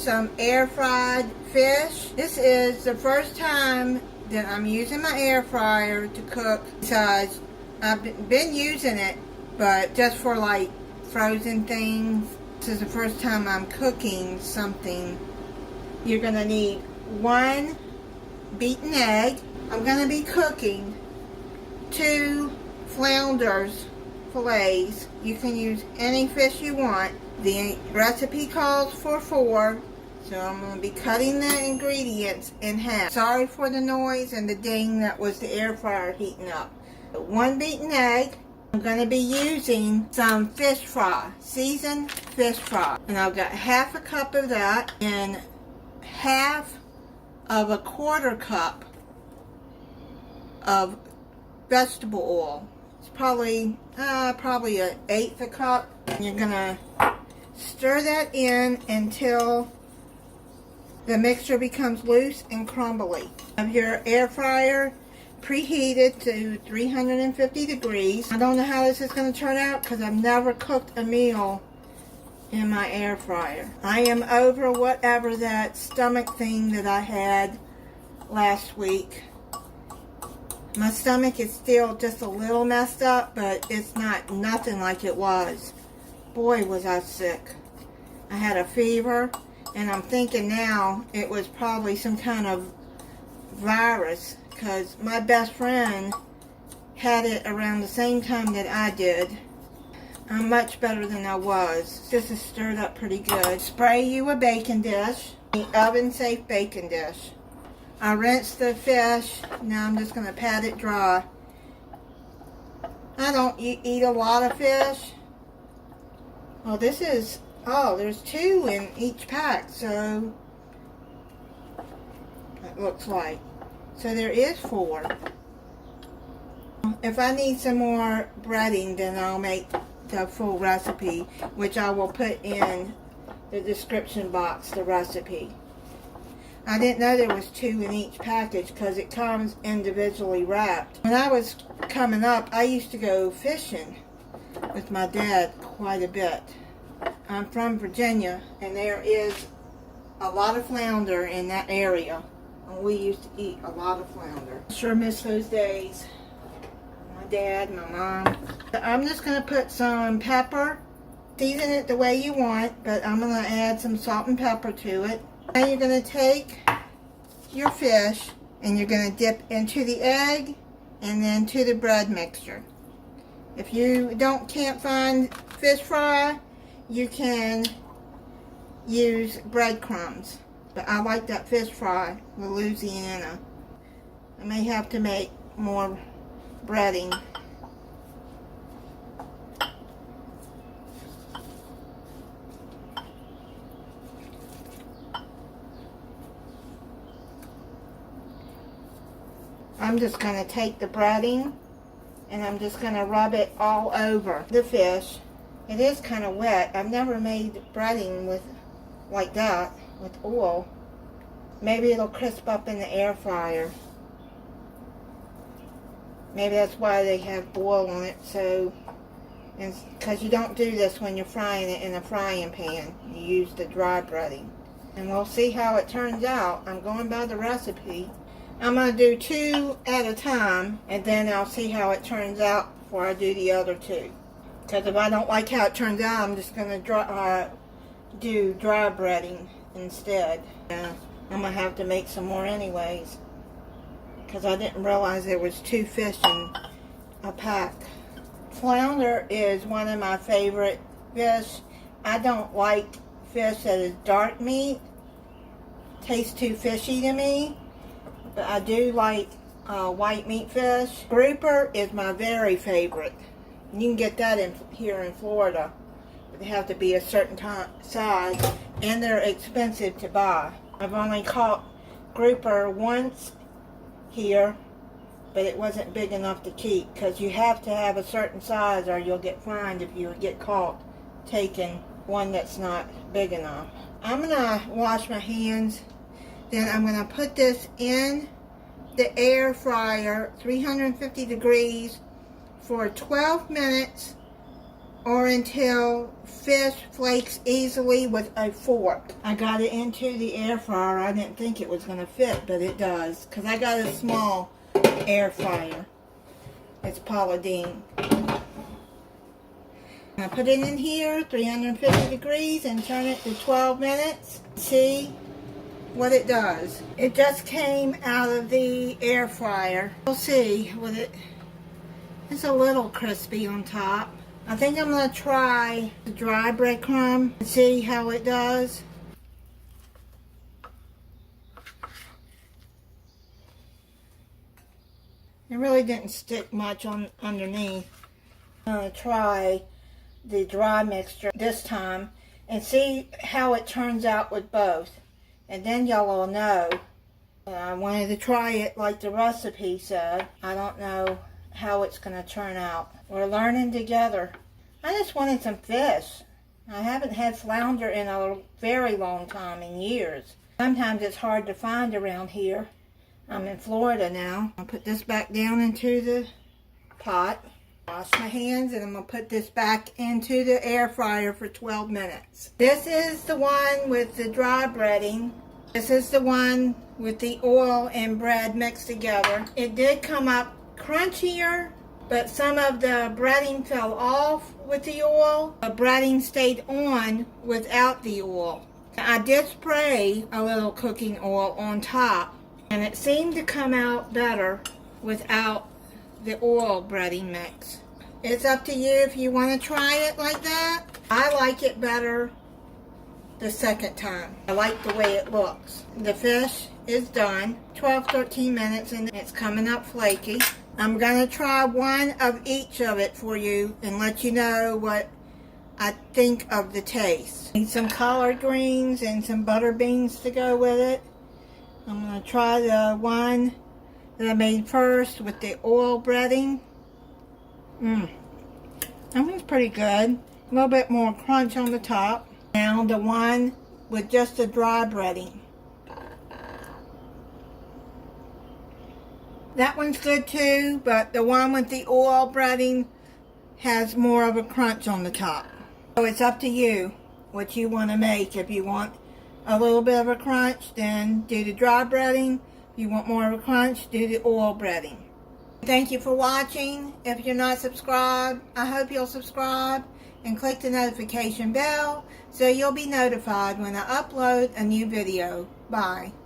some air fried fish. This is the first time that I'm using my air fryer to cook, besides I've been using it, but just for like frozen things. This is the first time I'm cooking something. You're gonna need 1 beaten egg. I'm gonna be cooking 2 flounders fillets. You can use any fish you want. The recipe calls for 4, so I'm going to be cutting the ingredients in half. Sorry for the noise and the ding, that was the air fryer heating up. 1 beaten egg. I'm going to be using some fish fry, seasoned fish fry. And I've got half a cup of that and half of a 1/4 cup of vegetable oil. It's probably an 1/8 a cup. And you're going to stir that in until the mixture becomes loose and crumbly. Have your air fryer preheated to 350 degrees. I don't know how this is going to turn out because I've never cooked a meal in my air fryer. I am over whatever that stomach thing that I had last week. My stomach is still just a little messed up, but it's nothing like it was. Boy, was I sick. I had a fever, and I'm thinking now it was probably some kind of virus, because my best friend had it around the same time that I did. I'm much better than I was. This is stirred up pretty good. Spray you a baking dish, an oven-safe baking dish. I rinsed the fish. Now I'm just going to pat it dry. I don't eat a lot of fish. Well, this is, there's 2 in each pack, so it looks like. So there is 4. If I need some more breading, then I'll make the full recipe, which I will put in the description box, the recipe. I didn't know there was 2 in each package because it comes individually wrapped. When I was coming up, I used to go fishing with my dad quite a bit. I'm from Virginia, and there is a lot of flounder in that area. And we used to eat a lot of flounder. Sure miss those days. My dad, my mom. I'm just going to put some pepper. Season it the way you want, but I'm going to add some salt and pepper to it. Now you're going to take your fish and you're going to dip into the egg and then to the bread mixture. If you can't find fish fry, you can use breadcrumbs. But I like that fish fry, the Louisiana. I may have to make more breading. I'm just going to take the breading and I'm just going to rub it all over the fish. It is kind of wet. I've never made breading like that with oil. Maybe it'll crisp up in the air fryer. Maybe that's why they have oil on it. So, because you don't do this when you're frying it in a frying pan. You use the dry breading. And we'll see how it turns out. I'm going by the recipe. I'm going to do 2 at a time, and then I'll see how it turns out before I do the other 2. Because if I don't like how it turns out, I'm just going to do dry breading instead. I'm going to have to make some more anyways, because I didn't realize there was 2 fish in a pack. Flounder is one of my favorite fish. I don't like fish that is dark meat. Tastes too fishy to me. But I do like white meat fish. Grouper is my very favorite. You can get that here in Florida. But they have to be a certain size, and they're expensive to buy. I've only caught grouper once here, but it wasn't big enough to keep, because you have to have a certain size or you'll get fined if you get caught taking one that's not big enough. I'm going to wash my hands. Then I'm going to put this in the air fryer, 350 degrees, for 12 minutes or until fish flakes easily with a fork. I got it into the air fryer. I didn't think it was going to fit, but it does, because I got a small air fryer. It's Paula Deen. I put it in here, 350 degrees, and turn it to 12 minutes. See what it does. It just came out of the air fryer. We'll see what it's a little crispy on top. I think I'm going to try the dry breadcrumb and see how it does. It really didn't stick much on underneath. I'm going to try the dry mixture this time and see how it turns out with both, and then y'all will know. I wanted to try it like the recipe said. I don't know how it's going to turn out. We're learning together. I just wanted some fish. I haven't had flounder in a very long time, in years. Sometimes it's hard to find around here. I'm in Florida now. I'll put this back down into the pot. Wash my hands, and I'm going to put this back into the air fryer for 12 minutes. This is the one with the dry breading. This is the one with the oil and bread mixed together. It did come up crunchier, but some of the breading fell off with the oil. The breading stayed on without the oil. I did spray a little cooking oil on top, and it seemed to come out better without the oil breading mix. It's up to you if you want to try it like that. I like it better the second time. I like the way it looks. The fish is done. 12-13 minutes and it's coming up flaky. I'm going to try one of each of it for you and let you know what I think of the taste. Need some collard greens and some butter beans to go with it. I'm going to try the one that I made first with the oil breading. That one's pretty good. A little bit more crunch on the top. Now the one with just the dry breading. That one's good too, but the one with the oil breading has more of a crunch on the top. So it's up to you what you want to make. If you want a little bit of a crunch, then do the dry breading. If you want more of a crunch, do the oil breading. Thank you for watching. If you're not subscribed, I hope you'll subscribe and click the notification bell so you'll be notified when I upload a new video. Bye.